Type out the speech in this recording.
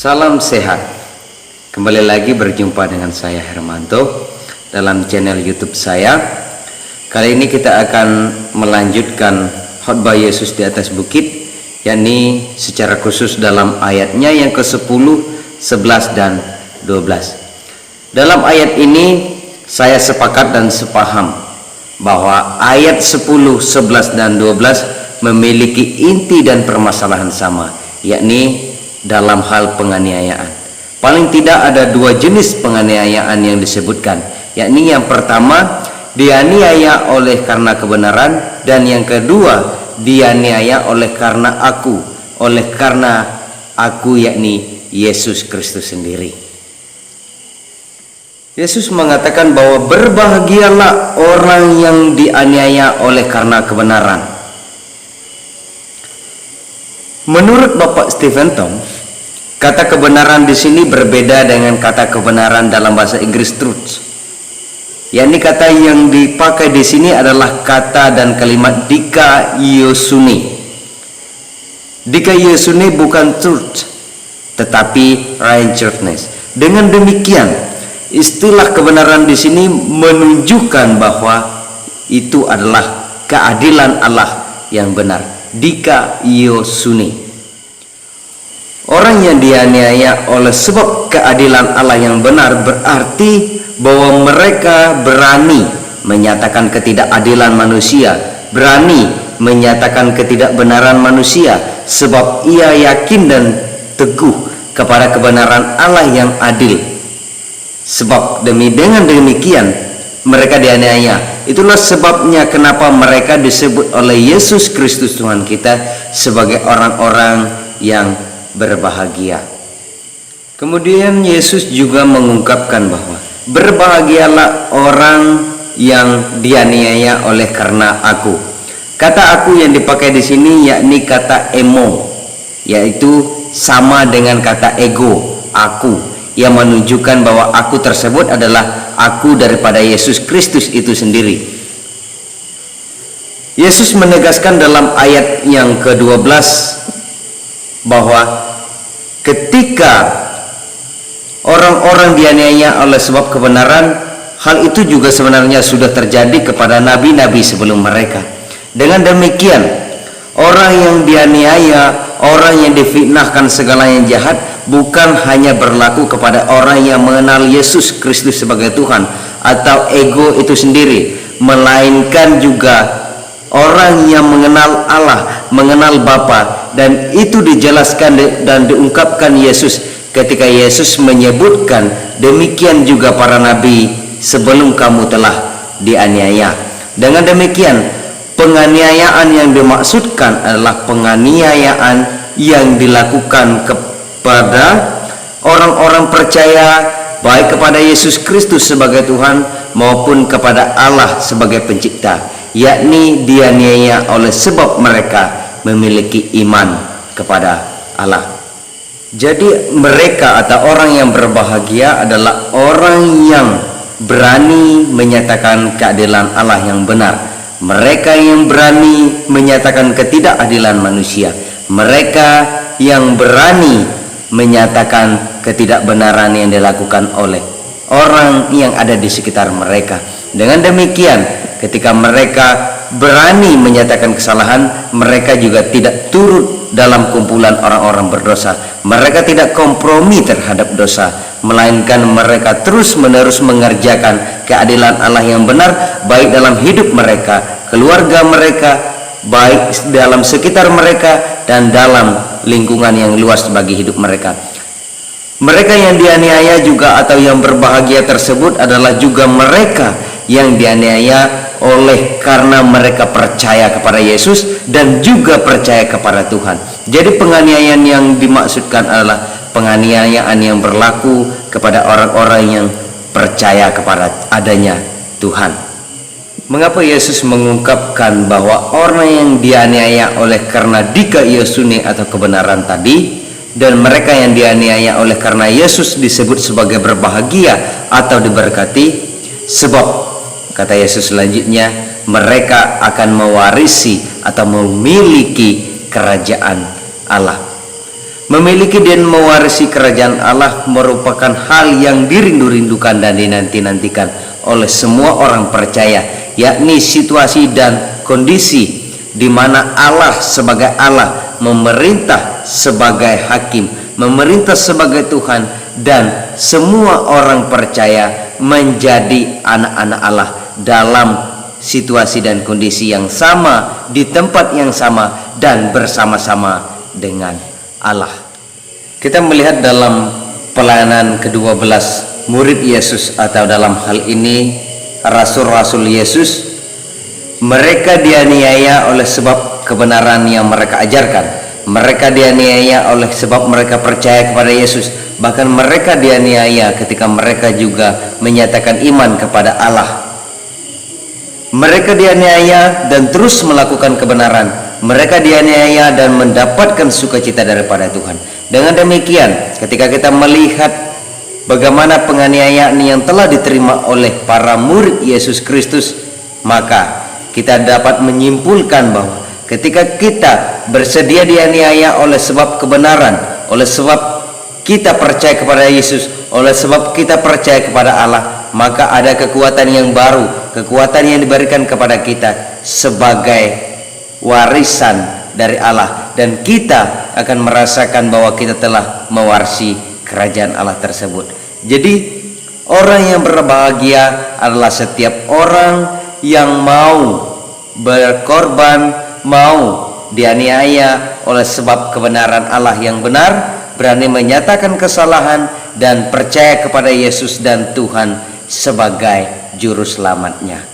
Salam sehat. Kembali lagi berjumpa dengan saya Hermanto dalam channel YouTube saya. Kali ini kita akan melanjutkan khotbah Yesus di atas bukit, yakni secara khusus dalam ayatnya yang ke-10, 11 dan 12. Dalam ayat ini saya sepakat dan sepaham bahwa ayat 10, 11 dan 12 memiliki inti dan permasalahan sama, yakni dalam hal penganiayaan. Paling tidak ada dua jenis penganiayaan yang disebutkan, yakni yang pertama dianiaya oleh karena kebenaran, dan yang kedua dianiaya oleh karena aku yakni Yesus Kristus sendiri. Yesus mengatakan bahwa berbahagialah orang yang dianiaya oleh karena kebenaran. Menurut Bapak Stephen Tong, kata kebenaran di sini berbeda dengan kata kebenaran dalam bahasa Inggris truth. Yakni kata yang dipakai di sini adalah kata dan kalimat dikaiosune. Dikaiosune bukan truth, tetapi righteousness. Dengan demikian, istilah kebenaran di sini menunjukkan bahwa itu adalah keadilan Allah yang benar. Dikaiosune. Orang yang dianiaya oleh sebab keadilan Allah yang benar berarti bahwa mereka berani menyatakan ketidakadilan manusia, berani menyatakan ketidakbenaran manusia, sebab ia yakin dan teguh kepada kebenaran Allah yang adil. Sebab dengan demikian mereka dianiaya. Itulah sebabnya kenapa mereka disebut oleh Yesus Kristus Tuhan kita sebagai orang-orang yang berbahagia. Kemudian Yesus juga mengungkapkan bahwa berbahagialah orang yang dianiaya oleh karena aku. Kata aku yang dipakai di sini yakni kata emo, yaitu sama dengan kata ego, aku, yang menunjukkan bahwa aku tersebut adalah aku daripada Yesus Kristus itu sendiri. Yesus menegaskan dalam ayat yang ke-12 bahwa ketika orang-orang dianiaya oleh sebab kebenaran, hal itu juga sebenarnya sudah terjadi kepada nabi-nabi sebelum mereka. Dengan demikian, orang yang dianiaya, orang yang difitnahkan segala yang jahat, bukan hanya berlaku kepada orang yang mengenal Yesus Kristus sebagai Tuhan atau ego itu sendiri, melainkan juga orang yang mengenal Allah, mengenal Bapa. Dan itu dijelaskan dan diungkapkan Yesus ketika Yesus menyebutkan, demikian juga para nabi sebelum kamu telah dianiaya. Dengan demikian, penganiayaan yang dimaksudkan adalah penganiayaan yang dilakukan kepada orang-orang percaya, baik kepada Yesus Kristus sebagai Tuhan maupun kepada Allah sebagai pencipta, yakni dianiaya oleh sebab mereka memiliki iman kepada Allah. Jadi mereka atau orang yang berbahagia adalah orang yang berani menyatakan keadilan Allah yang benar. Mereka yang berani menyatakan ketidakadilan manusia. Mereka yang berani menyatakan ketidakbenaran yang dilakukan oleh orang yang ada di sekitar mereka. Dengan demikian, ketika mereka berani menyatakan kesalahan, mereka juga tidak turut dalam kumpulan orang-orang berdosa. Mereka tidak kompromi terhadap dosa, melainkan mereka terus-menerus mengerjakan keadilan Allah yang benar, baik dalam hidup mereka, keluarga mereka, baik dalam sekitar mereka, dan dalam lingkungan yang luas bagi hidup mereka. Mereka yang dianiaya juga atau yang berbahagia tersebut adalah juga mereka yang dianiaya oleh karena mereka percaya kepada Yesus dan juga percaya kepada Tuhan. Jadi penganiayaan yang dimaksudkan adalah penganiayaan yang berlaku kepada orang-orang yang percaya kepada adanya Tuhan. Mengapa Yesus mengungkapkan bahwa orang yang dianiaya oleh karena dikaiosune atau kebenaran tadi, dan mereka yang dianiaya oleh karena Yesus disebut sebagai berbahagia atau diberkati? Sebab kata Yesus selanjutnya, mereka akan mewarisi atau memiliki kerajaan Allah. Memiliki dan mewarisi kerajaan Allah merupakan hal yang dirindu-rindukan dan dinanti-nantikan oleh semua orang percaya, yakni situasi dan kondisi di mana Allah sebagai Allah memerintah sebagai hakim, memerintah sebagai Tuhan, dan semua orang percaya menjadi anak-anak Allah dalam situasi dan kondisi yang sama, di tempat yang sama, dan bersama-sama dengan Allah. Kita melihat dalam pelayanan ke-12 murid Yesus, atau dalam hal ini rasul-rasul Yesus, mereka dianiaya oleh sebab kebenaran yang mereka ajarkan. Mereka dianiaya oleh sebab mereka percaya kepada Yesus. Bahkan mereka dianiaya ketika mereka juga menyatakan iman kepada Allah. Mereka dianiaya dan terus melakukan kebenaran. Mereka dianiaya dan mendapatkan sukacita daripada Tuhan. Dengan demikian, ketika kita melihat bagaimana penganiayaan yang telah diterima oleh para murid Yesus Kristus, maka kita dapat menyimpulkan bahwa ketika kita bersedia dianiaya oleh sebab kebenaran, oleh sebab kita percaya kepada Yesus, oleh sebab kita percaya kepada Allah, maka ada kekuatan yang baru, kekuatan yang diberikan kepada kita sebagai warisan dari Allah, dan kita akan merasakan bahwa kita telah mewarisi kerajaan Allah tersebut. Jadi orang yang berbahagia adalah setiap orang yang mau berkorban, mau dianiaya oleh sebab kebenaran Allah yang benar, berani menyatakan kesalahan dan percaya kepada Yesus dan Tuhan sebagai juru selamatnya.